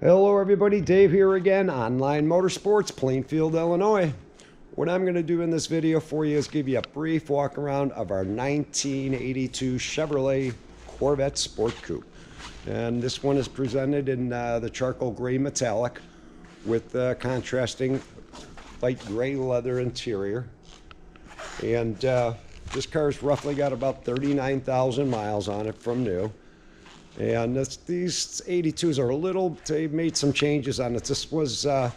Hello everybody, Dave here again, Online Motorsports, Plainfield, Illinois. What I'm going to do in this video for you is give you a brief walk around of our 1982 Chevrolet Corvette Sport Coupe. And this one is presented in the charcoal gray metallic with contrasting light gray leather interior. And this car's roughly got about 39,000 miles on it from new. And these 82s are they made some changes on it. This was the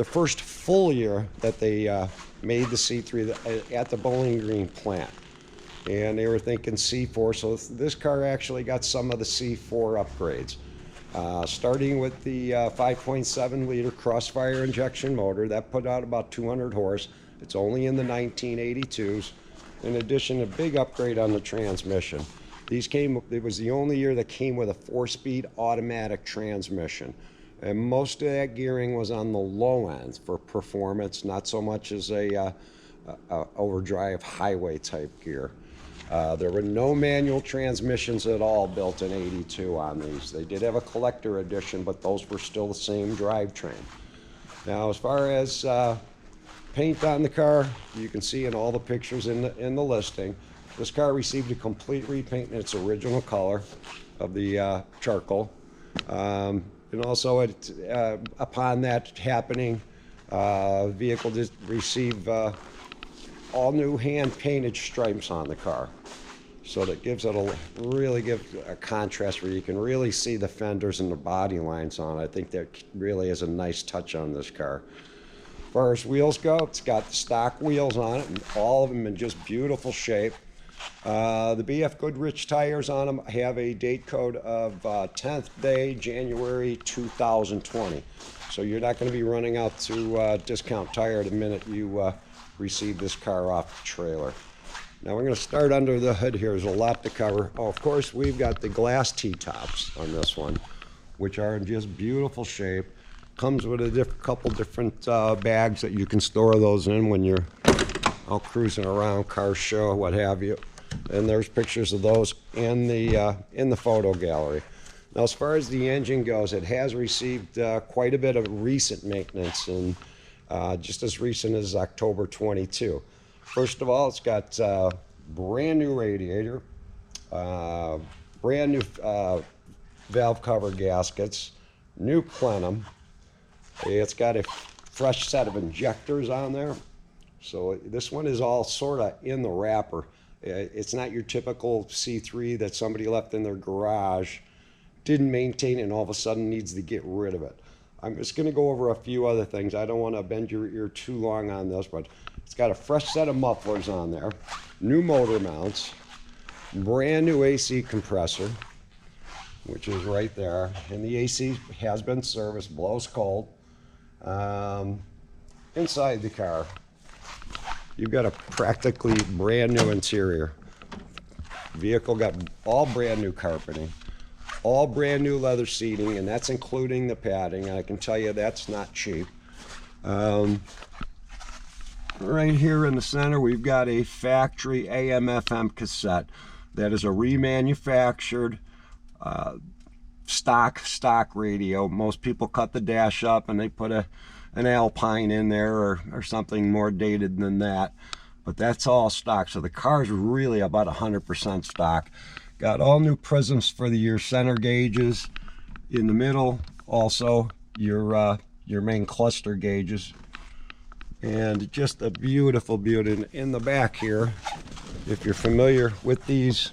first full year that they made the C3 at the Bowling Green plant. And they were thinking C4, so this car actually got some of the C4 upgrades. Starting with the 5.7 liter Crossfire injection motor, that put out about 200 horse. It's only in the 1982s. In addition, a big upgrade on the transmission. It was the only year that came with a 4-speed automatic transmission. And most of that gearing was on the low end for performance, not so much as a overdrive highway type gear. There were no manual transmissions at all built in 82 on these. They did have a collector edition, but those were still the same drivetrain. Now, as far as paint on the car, you can see in all the pictures in the listing, this car received a complete repaint in its original color of the charcoal. And also, upon that happening, the vehicle did receive all new hand-painted stripes on the car. So that really gives a contrast where you can really see the fenders and the body lines on it. I think that really is a nice touch on this car. As far as wheels go, it's got the stock wheels on it, and all of them in just beautiful shape. The BF Goodrich tires on them have a date code of 10th day, January 2020. So you're not going to be running out to Discount Tire the minute you receive this car off the trailer. Now we're going to start under the hood here. There's a lot to cover. Oh, of course, we've got the glass T-tops on this one, which are in just beautiful shape. Comes with a couple different bags that you can store those in when you're out cruising around, car show, what have you. And there's pictures of those in the photo gallery. Now, as far as the engine goes, it has received quite a bit of recent maintenance, and just as recent as October 22. First of all, it's got brand new radiator, brand new valve cover gaskets, new plenum. It's got a fresh set of injectors on there. So this one is all sort of in the wrapper. It's not your typical C3 that somebody left in their garage, didn't maintain it, and all of a sudden needs to get rid of it. I'm just going to go over a few other things. I don't want to bend your ear too long on this, but it's got a fresh set of mufflers on there, new motor mounts, brand new AC compressor, which is right there, and the AC has been serviced, blows cold. Inside the car, you've got a practically brand new interior. Vehicle got all brand new carpeting, all brand new leather seating, and that's including the padding. And I can tell you that's not cheap. Right here in the center, we've got a factory AM/FM cassette. That is a remanufactured stock radio. Most people cut the dash up and they put an Alpine in there or something more dated than that, but that's all stock. So the car's really about 100% stock. Got all new prisms for your center gauges. In the middle, also your main cluster gauges, and just a beautiful beauty. In the back here, if you're familiar with these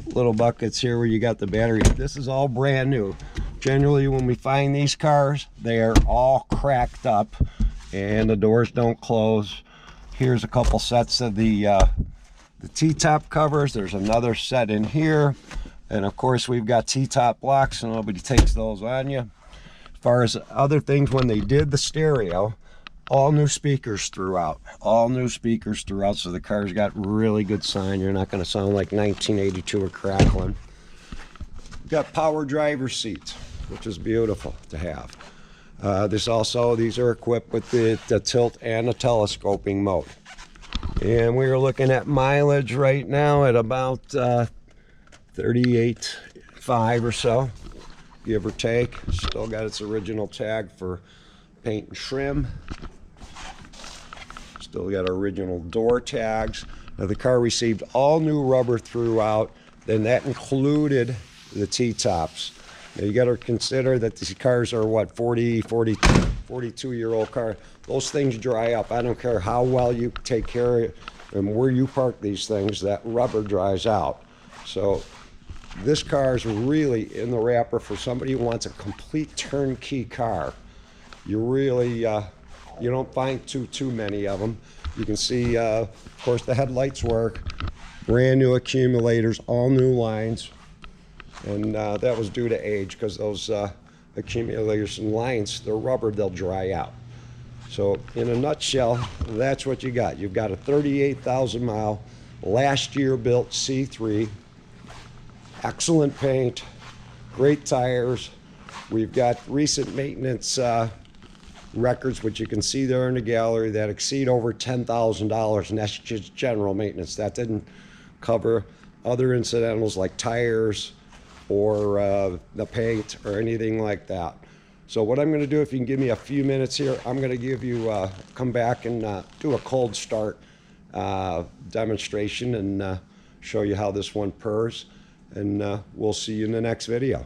little buckets here where you got the battery, this is all brand new. Generally, when we find these cars, they are all cracked up and the doors don't close. Here's a couple sets of the T-top covers. There's another set in here. And of course, we've got T-top blocks, so nobody takes those on you. As far as other things, when they did the stereo, all new speakers throughout. All new speakers throughout, so the car's got really good sound. You're not going to sound like 1982 or crackling. Got power driver seats, which is beautiful to have. These are equipped with the tilt and the telescoping mode. And we are looking at mileage right now at about 38.5 or so. give or take. Still got its original tag for paint and trim. Still got original door tags. Now the car received all new rubber throughout, then that included the T-tops. Now you got to consider that these cars are what, 42-year-old car. Those things dry up. I don't care how well you take care of it and where you park these things, that rubber dries out. So this car is really in the wrapper for somebody who wants a complete turnkey car. You really, you don't find too many of them. You can see, of course, the headlights work. Brand new accumulators, all new lines. And that was due to age, because those accumulators and lines, they're rubber, they'll dry out. So in a nutshell, that's what you got. You've got a 38,000 mile, last year built C3. Excellent paint, great tires. We've got recent maintenance records, which you can see there in the gallery, that exceed over $10,000, and that's just general maintenance. That didn't cover other incidentals like tires or the paint or anything like that. So what I'm going to do, if you can give me a few minutes here, I'm going to give you come back and do a cold start demonstration and show you how this one purrs, and we'll see you in the next video.